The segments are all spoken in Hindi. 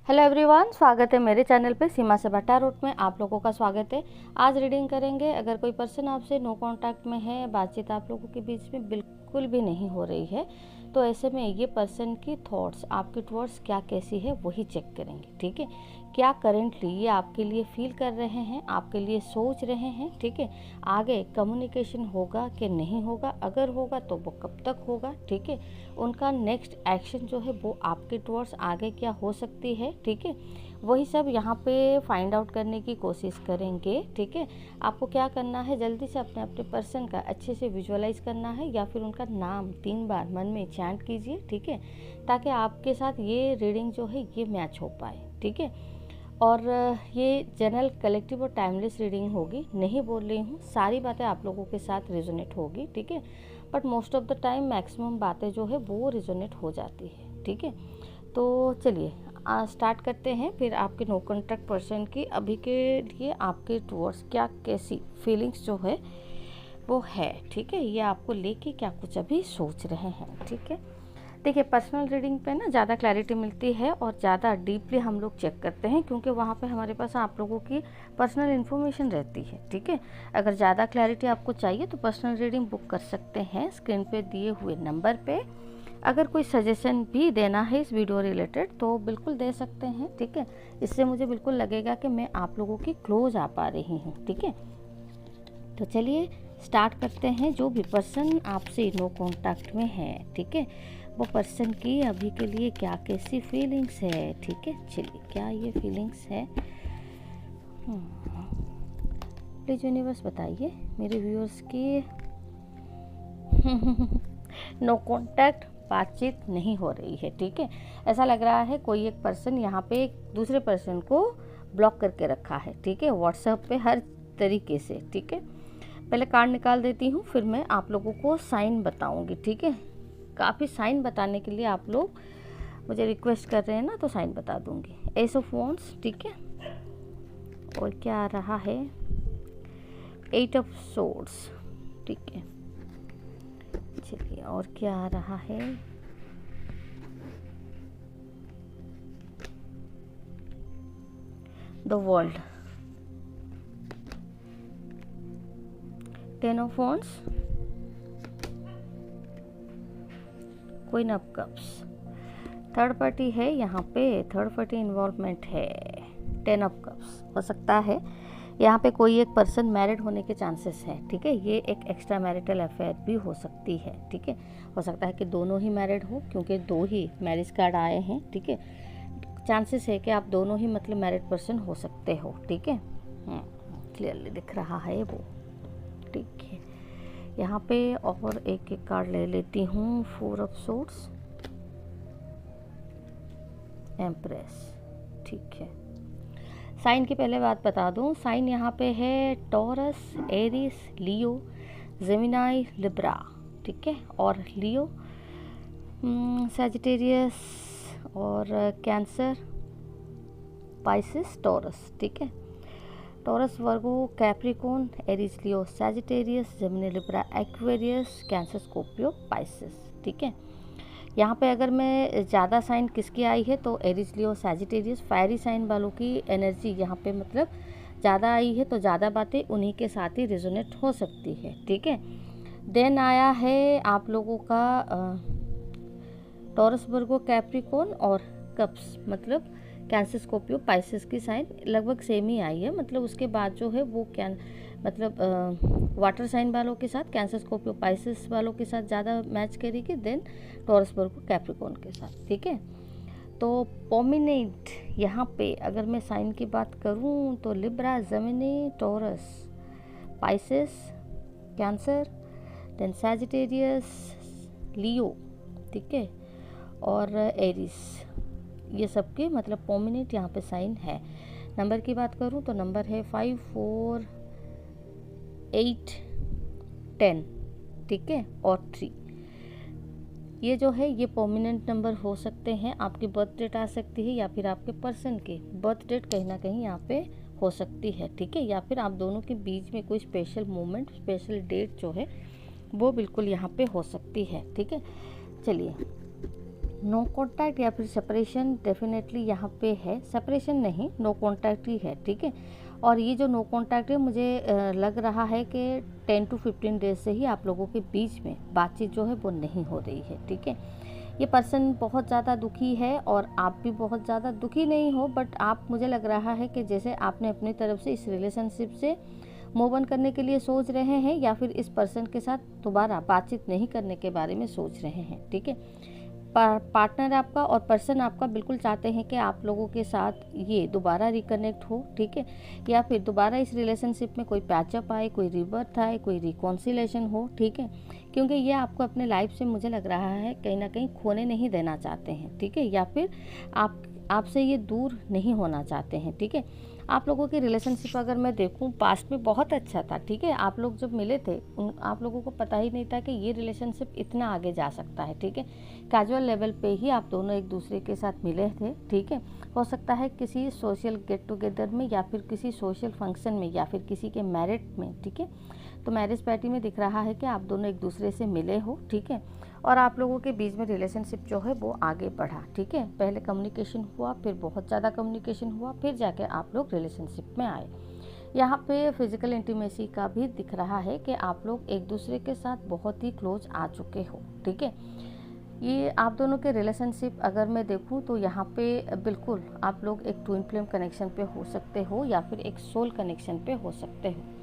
हेलो एवरीवन, स्वागत है मेरे चैनल पे सीमा से भट्टा रूट में। आप लोगों का स्वागत है। आज रीडिंग करेंगे। अगर कोई पर्सन आपसे नो कांटेक्ट में है, बातचीत आप लोगों के बीच में बिल्कुल भी नहीं हो रही है, तो ऐसे में ये पर्सन की थॉट्स आपके टुवर्ड्स क्या कैसी है वही चेक करेंगे। ठीक है, क्या करेंटली ये आपके लिए फील कर रहे हैं, आपके लिए सोच रहे हैं। ठीक है, आगे कम्युनिकेशन होगा कि नहीं होगा, अगर होगा तो वो कब तक होगा। ठीक है, उनका नेक्स्ट एक्शन जो है वो आपके टुवर्ड्स आगे क्या हो सकती है। ठीक है, वही सब यहाँ पे फाइंड आउट करने की कोशिश करेंगे। ठीक है, आपको क्या करना है, जल्दी से अपने अपने पर्सन का अच्छे से विजुअलाइज करना है या फिर उनका नाम 3 बार मन में चैंट कीजिए। ठीक है, ताकि आपके साथ ये रीडिंग जो है ये मैच हो पाए। ठीक है, और ये जनरल कलेक्टिव और टाइमलेस रीडिंग होगी। नहीं बोल रही हूँ, सारी बातें आप लोगों के साथ रेजोनेट होगी। ठीक है, but most of the time maximum बातें जो है वो रेजोनेट हो जाती है। ठीक है, तो चलिए स्टार्ट करते हैं। फिर आपके नो कॉन्टैक्ट पर्सन की अभी के लिए आपके टुवर्ड्स क्या कैसी फीलिंग्स जो है वो है। ठीक है, ये आपको लेके क्या कुछ अभी सोच रहे हैं। ठीक है, देखिए पर्सनल रीडिंग पे ना ज़्यादा क्लैरिटी मिलती है और ज़्यादा डीपली हम लोग चेक करते हैं, क्योंकि वहाँ पे हमारे पास आप लोगों की पर्सनल इन्फॉर्मेशन रहती है। ठीक है, अगर ज़्यादा क्लैरिटी आपको चाहिए तो पर्सनल रीडिंग बुक कर सकते हैं स्क्रीन पे दिए हुए नंबर पे। अगर कोई सजेशन भी देना है इस वीडियो रिलेटेड तो बिल्कुल दे सकते हैं। ठीक है, इससे मुझे बिल्कुल लगेगा कि मैं आप लोगों की क्लोज आ पा रही हूँ। ठीक है, तो चलिए स्टार्ट करते हैं। जो भी पर्सन आपसे नो कॉन्टैक्ट में है, ठीक है, वो पर्सन की अभी के लिए क्या कैसी फीलिंग्स है। ठीक है, चलिए क्या ये फीलिंग्स है, प्लीज यूनिवर्स बताइए मेरे व्यूअर्स की। नो कॉन्टैक्ट, बातचीत नहीं हो रही है। ठीक है, ऐसा लग रहा है कोई एक पर्सन यहाँ पे एक दूसरे पर्सन को ब्लॉक करके रखा है। ठीक है, व्हाट्सएप पे हर तरीके से। ठीक है, पहले कार्ड निकाल देती हूँ, फिर मैं आप लोगों को साइन बताऊँगी। ठीक है, काफ़ी साइन बताने के लिए आप लोग मुझे रिक्वेस्ट कर रहे हैं ना, तो साइन बता दूँगी। एस ऑफ वॉन्ड्स, ठीक है, और क्या आ रहा है, 8 ऑफ सोर्ड्स। ठीक है, चलिए और क्या आ रहा है, the world, 10 of wands, queen of cups. Third party है यहाँ पे, थर्ड पार्टी इन्वॉल्वमेंट है। 10 ऑफ कप्स हो सकता है यहाँ पे कोई एक पर्सन मैरिड होने के चांसेस है। ठीक है, ये एक एक्स्ट्रा मैरिटल अफेयर भी हो सकती है। ठीक है, हो सकता है कि दोनों ही मैरिड हो, क्योंकि 2 ही मैरिज कार्ड आए हैं। ठीक है, चांसेस है कि आप दोनों ही मतलब मैरिड पर्सन हो सकते हो। ठीक है, क्लियरली दिख रहा है वो। ठीक है, यहाँ पे और एक एक कार्ड ले लेती हूँ। 4 ऑफ सोर्ड्स, एम्प्रेस। ठीक है, साइन की पहले बात बता दूँ, साइन यहाँ पे है Taurus, Aries, Leo, Gemini, Libra. ठीक है, और लियो, सैजिटेरियस और कैंसर, पाइसिस, टॉरस। ठीक है, Taurus, Virgo, Capricorn, Aries, Leo, Sagittarius, Gemini, Libra, Aquarius, Cancer, Scorpio, Pisces. ठीक है, यहाँ पे अगर मैं ज़्यादा साइन किसकी आई है तो Eris, Leo, Sagittarius, fiery sign वालों की एनर्जी यहाँ पे मतलब ज़्यादा आई है, तो ज़्यादा बातें उन्हीं के साथ ही रेजोनेट हो सकती है। ठीक है, देन आया है आप लोगों का टॉरस, वर्गो, कैप्रिकॉर्न और कप्स, मतलब कैंसर, स्कॉर्पियो, पाइसेस की साइन लगभग सेम ही आई है। मतलब उसके बाद जो है वो क्या मतलब वाटर साइन वालों के साथ, कैंसर, स्कॉर्पियो, पाइसेस वालों के साथ ज़्यादा मैच करेगी, देन टॉरस, वर्गो, कैप्रिकॉर्न के साथ। ठीक है, तो प्रोमिनेंट यहाँ पे अगर मैं साइन की बात करूँ तो Libra, Gemini, Taurus, Pisces, Cancer, then Sagittarius, Leo, ठीक है, और एरिस, ये सबके मतलब प्रोमिनेंट यहाँ पे साइन है। नंबर की बात करूँ तो नंबर है 5, 4, 8, 10। ठीक है, और 3, ये जो है ये प्रोमिनेंट नंबर हो सकते हैं। आपकी बर्थ डेट आ सकती है या फिर आपके पर्सन की बर्थ डेट कहीं ना कहीं यहाँ पे हो सकती है। ठीक है, या फिर आप दोनों के बीच में कोई स्पेशल मोमेंट, स्पेशल डेट जो है वो बिल्कुल यहाँ पे हो सकती है। ठीक है, चलिए नो कॉन्टैक्ट या फिर सेपरेशन डेफिनेटली यहाँ पे है, सेपरेशन नहीं, नो कॉन्टैक्ट ही है, ठीक है। और ये जो नो कॉन्टैक्ट है, मुझे लग रहा है कि 10 to 15 डेज से ही आप लोगों के बीच में बातचीत जो है वो नहीं हो रही है, ठीक है। ये पर्सन बहुत ज़्यादा दुखी है और आप भी बहुत ज़्यादा दुखी नहीं हो, बट आप, मुझे लग रहा है कि जैसे आपने अपनी तरफ से इस रिलेशनशिप से मूव ऑन करने के लिए सोच रहे हैं, या फिर इस पर्सन के साथ दोबारा बातचीत नहीं करने के बारे में सोच रहे हैं, ठीक है। पार्टनर आपका और पर्सन आपका बिल्कुल चाहते हैं कि आप लोगों के साथ ये दोबारा रिकनेक्ट हो, ठीक है, या फिर दोबारा इस रिलेशनशिप में कोई पैचअप आए, कोई रिबर्थ आए, कोई रिकॉन्सिलेशन हो, ठीक है। क्योंकि ये आपको अपने लाइफ से, मुझे लग रहा है, कहीं ना कहीं खोने नहीं देना चाहते हैं, ठीक है, या फिर आपसे ये दूर नहीं होना चाहते हैं, ठीक है। आप लोगों की रिलेशनशिप अगर मैं देखूं, पास्ट में बहुत अच्छा था, ठीक है। आप लोग जब मिले थे, आप लोगों को पता ही नहीं था कि ये रिलेशनशिप इतना आगे जा सकता है, ठीक है। कैजुअल लेवल पे ही आप दोनों एक दूसरे के साथ मिले थे, ठीक है। हो सकता है किसी सोशल गेट टुगेदर में, या फिर किसी सोशल फंक्शन में, या फिर किसी के मैरिज में, ठीक है। तो मैरिज पार्टी में दिख रहा है कि आप दोनों एक दूसरे से मिले हो, ठीक है, और आप लोगों के बीच में रिलेशनशिप जो है वो आगे बढ़ा, ठीक है। पहले कम्युनिकेशन हुआ, फिर बहुत ज़्यादा कम्युनिकेशन हुआ, फिर जाके आप लोग रिलेशनशिप में आए। यहाँ पे फिजिकल इंटीमेसी का भी दिख रहा है कि आप लोग एक दूसरे के साथ बहुत ही क्लोज आ चुके हो, ठीक है। ये आप दोनों के रिलेशनशिप अगर मैं देखूँ तो यहाँ पे बिल्कुल आप लोग एक ट्विन फ्लेम कनेक्शन पे हो सकते हो, या फिर एक सोल कनेक्शन पे हो सकते हो।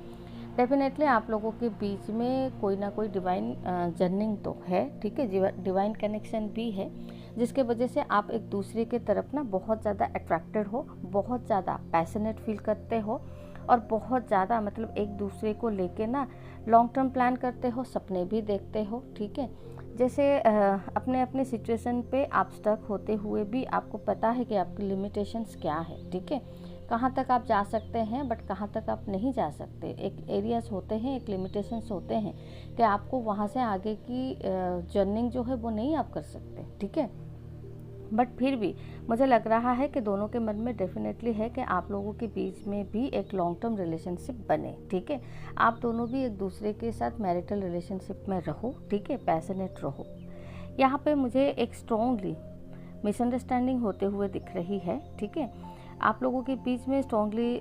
डेफिनेटली आप लोगों के बीच में कोई ना कोई डिवाइन जर्निंग तो है, ठीक है, डिवाइन कनेक्शन भी है, जिसके वजह से आप एक दूसरे के तरफ ना बहुत ज़्यादा अट्रैक्टेड हो, बहुत ज़्यादा पैशनेट फील करते हो, और बहुत ज़्यादा मतलब एक दूसरे को लेके ना लॉन्ग टर्म प्लान करते हो, सपने भी देखते हो, ठीक है। जैसे अपने अपने सिचुएशन पे आप स्टक होते हुए भी आपको पता है कि आपकी लिमिटेशंस क्या है, ठीक है। कहाँ तक आप जा सकते हैं, बट कहाँ तक आप नहीं जा सकते। एक एरियाज होते हैं, एक लिमिटेशंस होते हैं कि आपको वहाँ से आगे की जर्निंग जो है वो नहीं आप कर सकते, ठीक है। बट फिर भी मुझे लग रहा है कि दोनों के मन में डेफिनेटली है कि आप लोगों के बीच में भी एक लॉन्ग टर्म रिलेशनशिप बने, ठीक है। आप दोनों भी एक दूसरे के साथ मैरिटल रिलेशनशिप में रहो, ठीक है, पैशनेट रहो। यहाँ पे मुझे एक स्ट्रॉन्गली मिसअंडरस्टैंडिंग होते हुए दिख रही है, ठीक है। आप लोगों के बीच में स्ट्रॉन्गली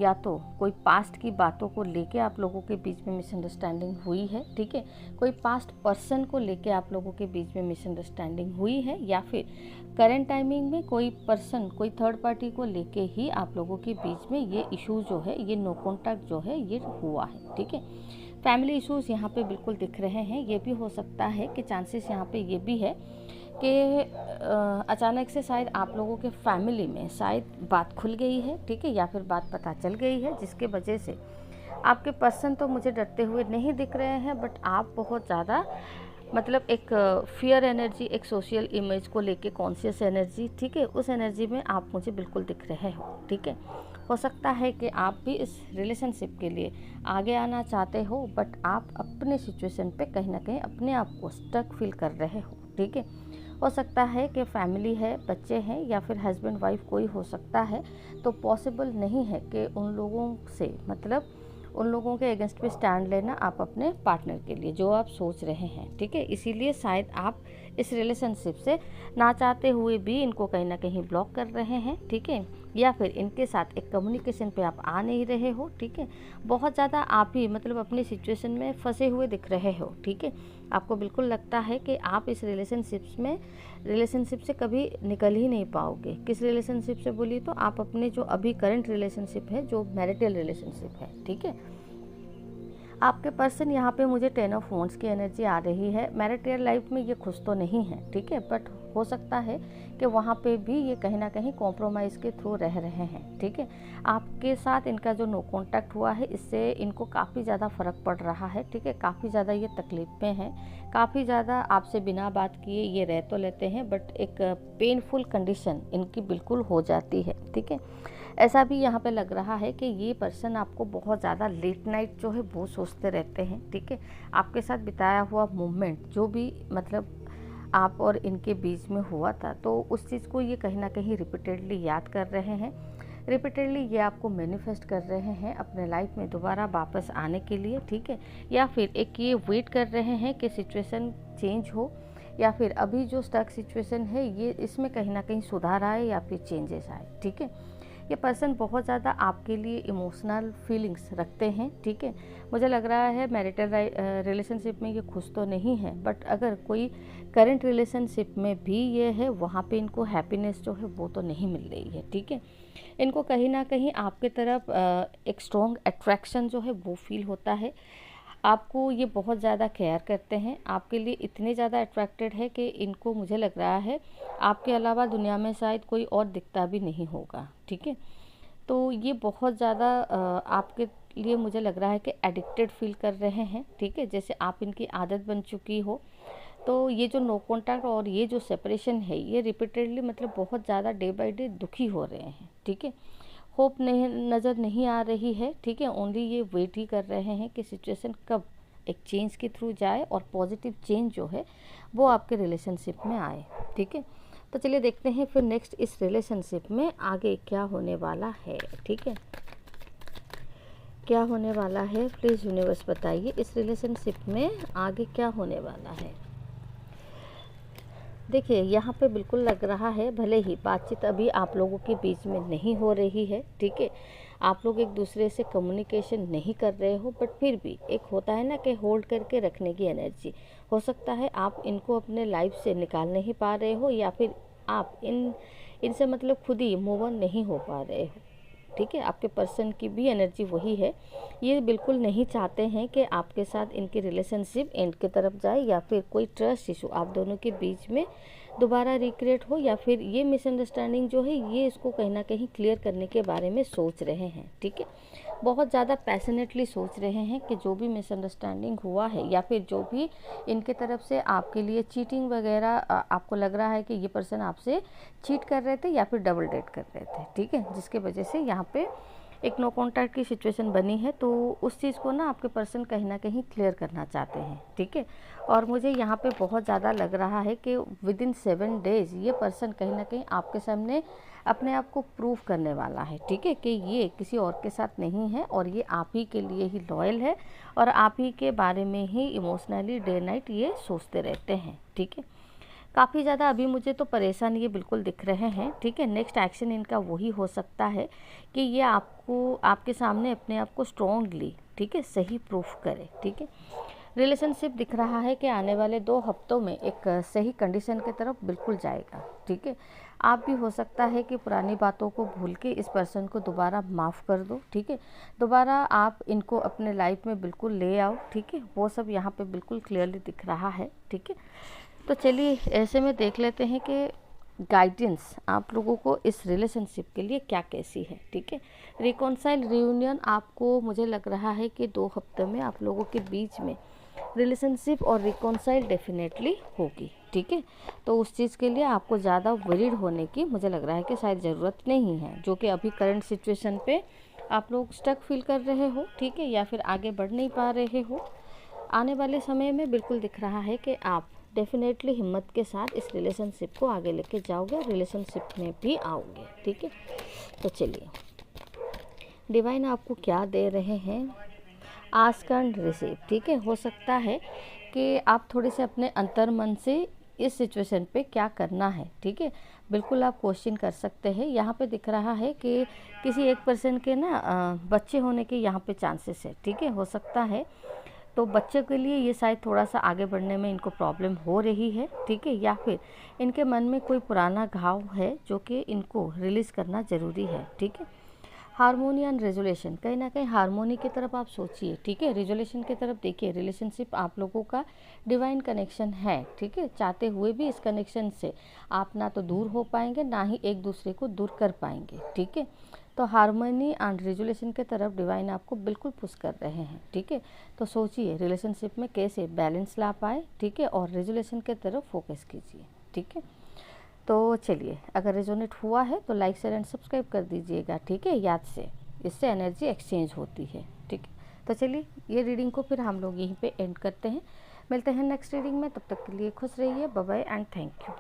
या तो कोई पास्ट की बातों को लेके आप लोगों के बीच में मिसअंडरस्टैंडिंग हुई है, ठीक है। कोई पास्ट पर्सन को लेके आप लोगों के बीच में मिसअंडरस्टैंडिंग हुई है, या फिर करंट टाइमिंग में कोई पर्सन, कोई थर्ड पार्टी को लेके ही आप लोगों के बीच में ये इशू जो है, ये नो कॉन्टैक्ट जो है ये हुआ है, ठीक है। फैमिली इश्यूज़ यहाँ पे बिल्कुल दिख रहे हैं। ये भी हो सकता है कि चांसेस यहाँ पे ये भी है कि अचानक से शायद आप लोगों के फैमिली में शायद बात खुल गई है, ठीक है, या फिर बात पता चल गई है, जिसके वजह से आपके पर्सन तो मुझे डरते हुए नहीं दिख रहे हैं, बट आप बहुत ज़्यादा मतलब एक फियर एनर्जी, एक सोशल इमेज को लेके कॉन्शियस एनर्जी, ठीक है, उस एनर्जी में आप मुझे बिल्कुल दिख रहे हो, ठीक है। हो सकता है कि आप भी इस रिलेशनशिप के लिए आगे आना चाहते हो, बट आप अपने सिचुएशन पे कहीं ना कहीं अपने आप को स्टक फील कर रहे हो, ठीक है। हो सकता है कि फैमिली है, बच्चे हैं, या फिर हस्बैंड वाइफ कोई हो सकता है, तो पॉसिबल नहीं है कि उन लोगों से, मतलब उन लोगों के अगेंस्ट पे स्टैंड लेना आप अपने पार्टनर के लिए, जो आप सोच रहे हैं, ठीक है। इसीलिए शायद आप इस रिलेशनशिप से ना चाहते हुए भी इनको कहीं ना कहीं ब्लॉक कर रहे हैं, ठीक है, या फिर इनके साथ एक कम्युनिकेशन पे आप आ नहीं रहे हो, ठीक है। बहुत ज़्यादा आप ही मतलब अपनी सिचुएशन में फंसे हुए दिख रहे हो, ठीक है। आपको बिल्कुल लगता है कि आप इस रिलेशनशिप से कभी निकल ही नहीं पाओगे। किस रिलेशनशिप से बोलिए तो आप अपने जो अभी करंट रिलेशनशिप है, जो मैरिटल रिलेशनशिप है, ठीक है। आपके पर्सन यहाँ पे मुझे 10 ऑफ वॉन्ड्स की एनर्जी आ रही है। मैरिटल लाइफ में ये खुश तो नहीं है, ठीक है, बट हो सकता है कि वहाँ पे भी ये कहीं ना कहीं कॉम्प्रोमाइज़ के थ्रू रह रहे हैं, ठीक है। आपके साथ इनका जो नो कॉन्टैक्ट हुआ है, इससे इनको काफ़ी ज़्यादा फ़र्क पड़ रहा है, ठीक है। काफ़ी ज़्यादा ये तकलीफ में हैं, काफ़ी ज़्यादा आपसे बिना बात किए ये रह तो लेते हैं, बट एक पेनफुल कंडीशन इनकी बिल्कुल हो जाती है, ठीक है। ऐसा भी यहाँ पे लग रहा है कि ये पर्सन आपको बहुत ज़्यादा लेट नाइट जो है वो सोचते रहते हैं, ठीक है। आपके साथ बिताया हुआ मोमेंट जो भी मतलब आप और इनके बीच में हुआ था, तो उस चीज़ को ये कहीं ना कहीं रिपीटेडली याद कर रहे हैं, रिपीटेडली ये आपको मैनिफेस्ट कर रहे हैं अपने लाइफ में दोबारा वापस आने के लिए, ठीक है। या फिर एक ये वेट कर रहे हैं कि सिचुएशन चेंज हो, या फिर अभी जो स्टक सिचुएशन है ये इसमें कहीं ना कहीं सुधार आए या फिर चेंजेस आए। ठीक है, ये पर्सन बहुत ज़्यादा आपके लिए इमोशनल फीलिंग्स रखते हैं। ठीक है, मुझे लग रहा है मैरिटल रिलेशनशिप में ये खुश तो नहीं है, बट अगर कोई करंट रिलेशनशिप में भी ये है, वहाँ पे इनको हैप्पीनेस जो है वो तो नहीं मिल रही है। ठीक है, इनको कहीं ना कहीं आपके तरफ एक स्ट्रॉन्ग अट्रैक्शन जो है वो फील होता है। आपको ये बहुत ज़्यादा केयर करते हैं, आपके लिए इतने ज़्यादा अट्रैक्टेड है कि इनको मुझे लग रहा है आपके अलावा दुनिया में शायद कोई और दिखता भी नहीं होगा। ठीक है, तो ये बहुत ज़्यादा आपके लिए मुझे लग रहा है कि एडिक्टेड फील कर रहे हैं। ठीक है, जैसे आप इनकी आदत बन चुकी हो। तो ये जो नो कॉन्टैक्ट और ये जो सेपरेशन है ये रिपीटेडली मतलब बहुत ज़्यादा डे बाय डे दुखी हो रहे हैं। ठीक है, होप नहीं नज़र नहीं आ रही है। ठीक है, ओनली ये वेट ही कर रहे हैं कि सिचुएशन कब एक चेंज के थ्रू जाए और पॉजिटिव चेंज जो है वो आपके रिलेशनशिप में आए। ठीक है, तो चलिए देखते हैं फिर नेक्स्ट इस रिलेशनशिप में आगे क्या होने वाला है। ठीक है, क्या होने वाला है प्लीज़ यूनिवर्स बताइए, इस रिलेशनशिप में आगे क्या होने वाला है। देखिए यहाँ पे बिल्कुल लग रहा है, भले ही बातचीत अभी आप लोगों के बीच में नहीं हो रही है। ठीक है, आप लोग एक दूसरे से कम्युनिकेशन नहीं कर रहे हो, बट फिर भी एक होता है ना कि होल्ड करके रखने की एनर्जी। हो सकता है आप इनको अपने लाइफ से निकाल नहीं पा रहे हो, या फिर आप इनसे मतलब खुद ही मूव ऑन नहीं हो पा रहे हो। ठीक है, आपके पर्सन की भी एनर्जी वही है, ये बिल्कुल नहीं चाहते हैं कि आपके साथ इनकी रिलेशनशिप एंड की तरफ जाए, या फिर कोई ट्रस्ट इशू आप दोनों के बीच में दोबारा रिक्रिएट हो, या फिर ये मिसअंडरस्टैंडिंग जो है ये इसको कहीं ना कहीं क्लियर करने के बारे में सोच रहे हैं। ठीक है, बहुत ज़्यादा पैशनेटली सोच रहे हैं कि जो भी मिसअंडरस्टैंडिंग हुआ है या फिर जो भी इनके तरफ से आपके लिए चीटिंग वगैरह आपको लग रहा है कि ये पर्सन आपसे चीट कर रहे थे या फिर डबल डेट कर रहे थे। ठीक है, जिसके वजह से यहाँ पे एक नो कॉन्टैक्ट की सिचुएशन बनी है, तो उस चीज़ को ना आपके पर्सन कहीं ना कहीं क्लियर करना चाहते हैं। ठीक है, और मुझे यहाँ पे बहुत ज़्यादा लग रहा है कि विद इन 7 डेज़ ये पर्सन कहीं ना कहीं आपके सामने अपने आप को प्रूव करने वाला है। ठीक है, कि ये किसी और के साथ नहीं है और ये आप ही के लिए ही लॉयल है और आप ही के बारे में ही इमोशनली डे नाइट ये सोचते रहते हैं। ठीक है, काफ़ी ज़्यादा अभी मुझे तो परेशान ये बिल्कुल दिख रहे हैं। ठीक है, नेक्स्ट एक्शन इनका वही हो सकता है कि ये आपको आपके सामने अपने आप को स्ट्रॉन्गली ठीक है सही प्रूफ करे। ठीक है, रिलेशनशिप दिख रहा है कि आने वाले 2 हफ्तों में एक सही कंडीशन की तरफ बिल्कुल जाएगा। ठीक है, आप भी हो सकता है कि पुरानी बातों को भूल के इस पर्सन को दोबारा माफ़ कर दो। ठीक है, दोबारा आप इनको अपने लाइफ में बिल्कुल ले आओ। ठीक है, वो सब यहाँ पे बिल्कुल क्लियरली दिख रहा है। ठीक है, तो चलिए ऐसे में देख लेते हैं कि गाइडेंस आप लोगों को इस रिलेशनशिप के लिए क्या कैसी है। ठीक है, रिकॉन्साइल रियूनियन आपको मुझे लग रहा है कि 2 हफ्ते में आप लोगों के बीच में रिलेशनशिप और रिकॉन्साइल डेफिनेटली होगी। ठीक है, तो उस चीज़ के लिए आपको ज़्यादा वरीड होने की मुझे लग रहा है कि शायद ज़रूरत नहीं है, जो कि अभी करंट सिचुएशन पे आप लोग स्टक फील कर रहे हो। ठीक है, या फिर आगे बढ़ नहीं पा रहे हो। आने वाले समय में बिल्कुल दिख रहा है कि आप डेफिनेटली हिम्मत के साथ इस रिलेशनशिप को आगे लेके जाओगे, रिलेशनशिप में भी आओगे। ठीक है, तो चलिए डिवाइन आपको क्या दे रहे हैं, आस्क एंड रिसीव। ठीक है, हो सकता है कि आप थोड़े से अपने अंतर मन से इस सिचुएशन पे क्या करना है। ठीक है, बिल्कुल आप क्वेश्चन कर सकते हैं। यहाँ पे दिख रहा है कि किसी एक पर्सन के ना बच्चे होने के यहाँ पे चांसेस है। ठीक है, हो सकता है तो बच्चे के लिए ये शायद थोड़ा सा आगे बढ़ने में इनको प्रॉब्लम हो रही है। ठीक है, या फिर इनके मन में कोई पुराना घाव है जो कि इनको रिलीज़ करना ज़रूरी है। ठीक है, हारमोनी एंड रेजोल्यूशन, कहीं ना कहीं हारमोनी की तरफ आप सोचिए। ठीक है, रेजोल्यूशन की तरफ देखिए। रिलेशनशिप आप लोगों का डिवाइन कनेक्शन है। ठीक है, चाहते हुए भी इस कनेक्शन से आप ना तो दूर हो पाएंगे, ना ही एक दूसरे को दूर कर पाएंगे। ठीक है, तो हारमोनी एंड रेजोल्यूशन की तरफ डिवाइन आपको बिल्कुल पुश कर रहे हैं। ठीक है, तो सोचिए रिलेशनशिप में कैसे बैलेंस ला पाए। ठीक है, और रेजोल्यूशन की तरफ फोकस कीजिए। ठीक है, तो चलिए अगर रेजोनेट हुआ है तो लाइक शेयर एंड सब्सक्राइब कर दीजिएगा। ठीक है, याद से, इससे एनर्जी एक्सचेंज होती है। ठीक है, तो चलिए ये रीडिंग को फिर हम लोग यहीं पे एंड करते हैं। मिलते हैं नेक्स्ट रीडिंग में, तब तक के लिए खुश रहिए। Bye bye and thank you.